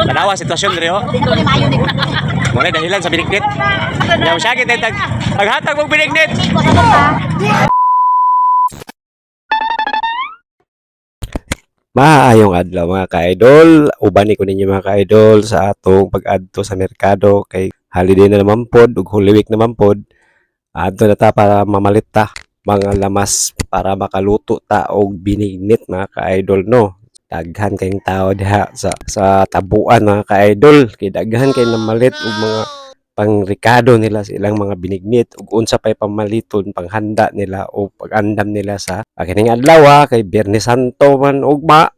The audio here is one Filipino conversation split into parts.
Tanawa sitwasyon diri ho. Muna dahilan sa binignit. Yaw siya kita paghatag og binignit. Maayong adlaw mga ka-idol, uban ko ninyo mga ka-idol sa atong pag-adto sa merkado kay holiday na naman pod ug Holy Week naman pod. Adto na ta para mamalit ta mga lamas para makaluto ta og binignit mga ka-idol no. Daghan kayong tao diha sa tabuan mga ka-idol, kay daghan kay namalit og mga pangrekado nila sa ilang mga binignit ug unsa pay pamaliton panghanda nila o pag-andam nila sa kining adlaw kay Biyernes Santo man ugma.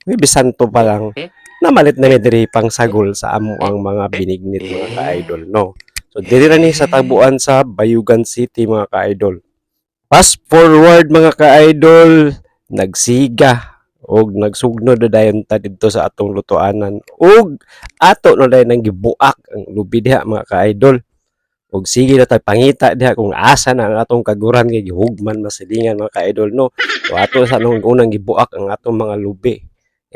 Biyernes Santo pa lang namalit na mi diri pang sagol sa amo ang mga binignit mga ka-idol no. So diri na ni sa tabuan sa Bayugan City mga ka-idol. Fast forward mga ka-idol, nagsiga og nagsugno na dayon ta didto sa atong lutuanan ug ato na dayon nang gibuak ang lubi diha mga ka-idol. Og sige na tay pangita diha kung asa na ang atong kaguran kay gihugman masilingan mga ka-idol no. So ato sa nung unang gibuak ang atong mga lubi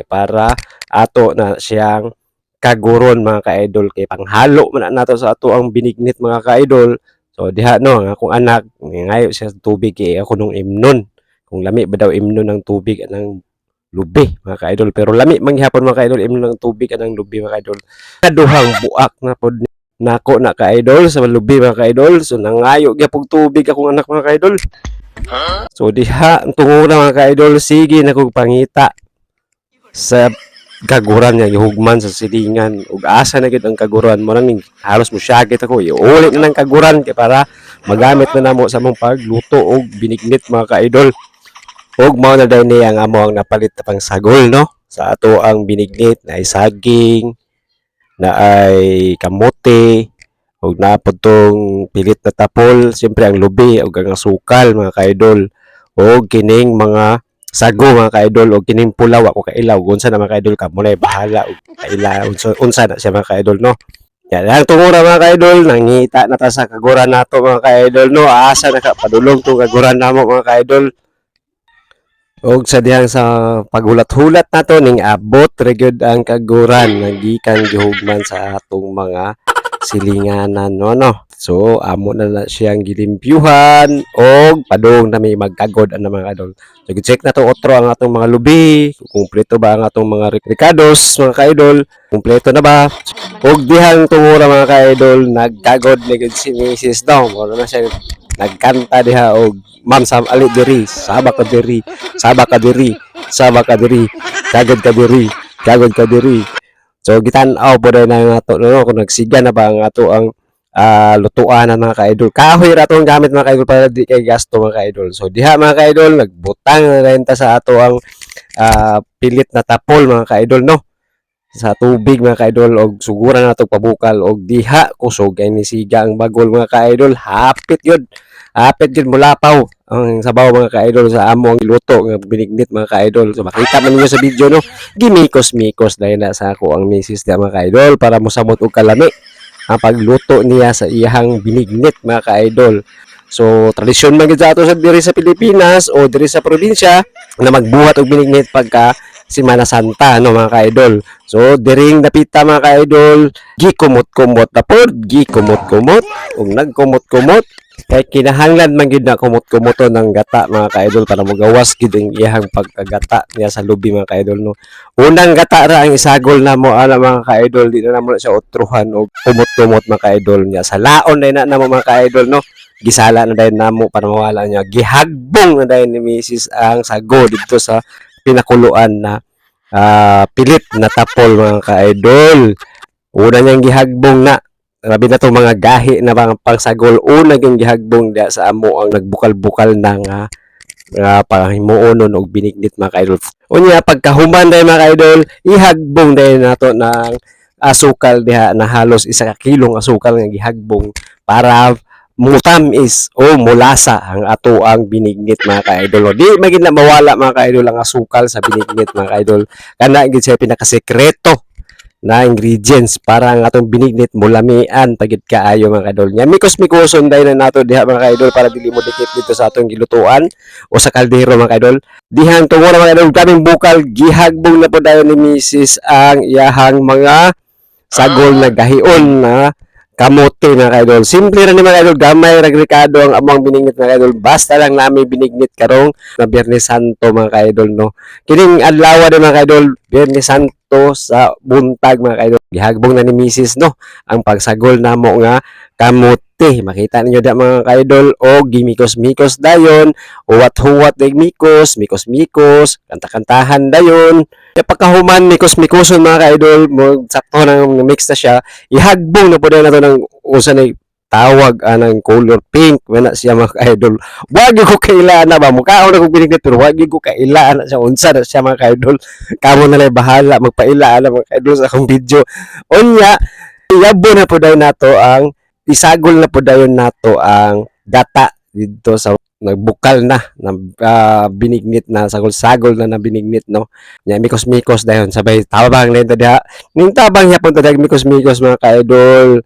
para ato na siyang kaguron mga ka-idol kay panghalo man nato sa ato ang binignit mga ka-idol. So diha no ang akong anak ngayo siya sa tubig kay ako nung imnon. Kung lami ba daw imnon ng tubig anang lubi mga ka-idol, pero lami man gihapon mga ka-idol imnon ng tubig anang lubi mga ka-idol. Kaduhang buak na pod nako na ka-idol sa lubi mga ka-idol. So nangayo gyapon tubig akong anak mga ka-idol. So diha ang tungo na mga ka-idol, sige na kog pangita sa kaguran niya gihugman sa silingan ug asa na gid ang kaguran mo nang halos mo syagit ako iulit na ng kaguran kay para magamit na namo sa among pagluto og binignit mga ka-idol. Ug mao na dayon niya ang amo ang napalit na pang sagol no sa ato ang binignit na ay saging, na ay kamote ug naapod tong pilit na tapol, siyempre ang lubi ug ang asukal mga ka-idol ug kining mga sago mga ka-idol o kining pulaw ako kailaw unsa na mga ka-idol ka mo na bahala og kailaw unsa na siya mga ka-idol no. Yan ang tungura mga ka-idol, nangita na ta sa kaguran nato mga ka-idol no. Asa na ka padulong tong kaguran namo mga ka-idol. Og sa dihang sa pagulat-hulat nato ning abot ra gyud ang kaguran nagikan gihugman sa atong mga silinganan no. So amo na siyang gilimpyuhan og padung na may magkagod ang mga kadol. So check na to otro ang atong mga lubi, kumpleto ba ang atong mga recados mga ka-idol, kumpleto na ba? Og dihang tungura mga ka-idol, nagkagod ni gid si Mrs. Dong, wala na siya nagkanta diha og Ma'am Sam Ali diri, saba ka diri, saba ka diri, saba ka diri, kagod ka diri, kagod ka diri. So gitan-aw po na nga ato no kung nagsiga na ba ang ato ang lutuan ng mga ka-idol. Kahoy ra tong gamit mga ka-idol para di kay gasto mga ka-idol. So diha mga ka-idol nagbutang na rin ta sa ato ang pilit na tapol mga ka-idol no. Sa tubig mga ka-idol og suguran nato pabukal og diha kusog kay ni siga ang bagol mga ka-idol. Hapit yun. Hapit yun mulapaw ang sabaw mga ka-idol sa amo ang luto nga binignit mga ka-idol. So makita man niyo sa video no. Gimikos-mikos dahil na sa ako ang misis niya mga ka-idol para mosamot og kalami ang pagluto niya sa iyang binignit mga ka-idol. So tradisyon man gid sa ato sa diri sa Pilipinas o diri sa probinsya na magbuhat og binignit pagka Semana Santa no mga ka-idol. So diring napita mga ka-idol, gikumot-kumot na pod, gikumot-kumot ug nagkumot-kumot kay kinahanglan man gid na kumot-kumoton ng gata mga ka-idol para magawas gid ang iyang pagkagata niya sa lubi mga ka-idol no. Unang gata ra ang isagol namo ana mga ka-idol, di na namo siya utruhan og kumot-kumot mga ka-idol niya. Sa laon na namo mga ka-idol no. Gisala na dayon namo para mawala niya. Gihagbong na dayon ni Mrs. ang sago dito sa pinakuluan na pilit na tapol mga ka-idol. Una niyang gihagbong na grabe na itong mga gahi na mga pangsagol. Una yung gihagbong diya sa amo ang nagbukal-bukal ng panghimuonon og binignit mga ka-idol. Unya pagkahuman dahil mga ka-idol, ihagbong dahil nato ng asukal diha na halos 1 kilong asukal nga gihagbong para mutamis o mulasa ang ato ang binignit mga ka-idol. Di magin na mawala mga ka-idol ang asukal sa binignit mga ka-idol. Kana gid siya pinakasekreto na ingredients para ang atong binignit mulamian pagid kaayo mga kaidol. Nya mikos-mikoson dai na nato diha mga kaidol para dili mo dikit dito sa atong gilutuan o sa kaldero mga kaidol. Dihang tungo na mga kaidol kaming bukal gihagbong na po dayon ni Mrs. ang iyahang mga sagol na gahion na kamote mga kaidol. Simple ra ni mga kaidol, gamay ra rikado ang among binignit mga kaidol. Basta lang namin binignit karong na Biyernes Santo mga kaidol no. Kining adlaw din mga kaidol, Biyernes Santo sa buntag mga kaidol. Gihagbong na ni Mrs. no ang pagsagol namo nga kamote. Makita ninyo da mga kaidol o gimikos-mikos dayon o huwat-huwat dag mikos-mikos, kanta-kantahan dayon. Kaya pagkahuman mikos-mikoson mga kaidol, mo sakto nang mix na siya, ihagbong na po na to ng usa na tawag anang color pink wala siya mga kaidol. Wag ko kailangan na ba mukhaon ako binignit pero wag ko kailangan na siya unsa na siya mga kaidol. Kamo na lang bahala magpailaan na mga kaidol sa akong video. Unya, iyabo na po dayon nato ang isagol na po dayon nato ang data dito sa nagbukal na binignit na sagol-sagol na binignit no nya mikos-mikos dayon sabay tabang lento diha ning tabang yapon to dag mikos-mikos mga kaidol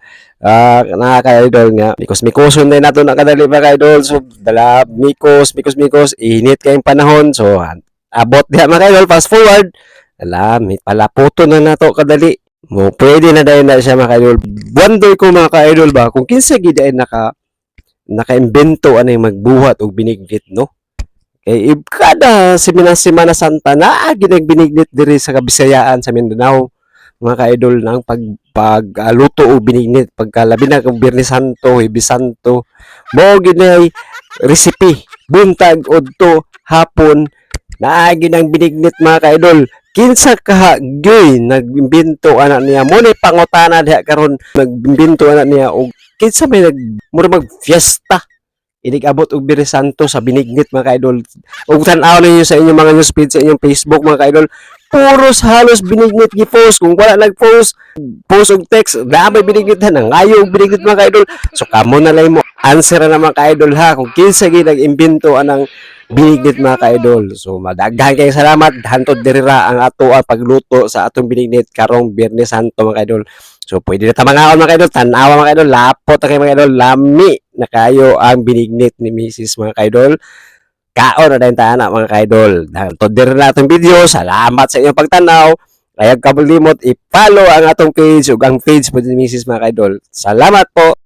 na kaidol nga mikos-mikoson din nato na kadali mga kaidol so dala mikos-mikos init kayong panahon so abot diha mga kaidol fast forward alam palaputo na nato kadali mo pwede na dahil na siya mga ka-idol. Wonder ko mga ka-idol ba kung kinsa gid ay naka-imbento anay magbuhat og binignit no. Kay kada Semana Santa na ginagbinignit diri sa Kabisayaan sa Mindanao mga ka-idol nang pagluto og binignit pagkalabi na kung Biyernes Santo, Huwebes Santo. Mo gid ay recipe buntag udto hapon na ginang binignit mga ka-idol. Kinsa kaha gyoy nag-imbento anak niya mo ni pangutana diha karon nag-imbento anak niya og kinsa may mura mag fiesta inig abot og Biyernes Santo sa binignit mga kaidol ug tan-aw ninyo sa inyong mga newsfeed sa inyong Facebook mga kaidol puros halos binignit gi-post kung wala nag-post post og text damay binignit na ngayo og binignit mga kaidol so kamo na lang mo answer na mga kaidol ha kung kinsa gyud nag-imbento anang binignit mga ka-idol. So madaghan kayong salamat hantod dirira ang ato ang pagluto sa atong binignit karong Biyernes Santo mga ka-idol. So pwede na ta mangaon mga ka-idol, tan-awa mga ka-idol, lapot na kayo mga ka-idol, lami na kayo ang binignit ni Mrs. mga ka-idol. Kaon na din tayo mga ka-idol. Hantod dirira atong video. Salamat sa inyong pagtanaw. Kaya kabulimot i-follow ang atong page ug ang page po ni Mrs. mga ka-idol. Salamat po.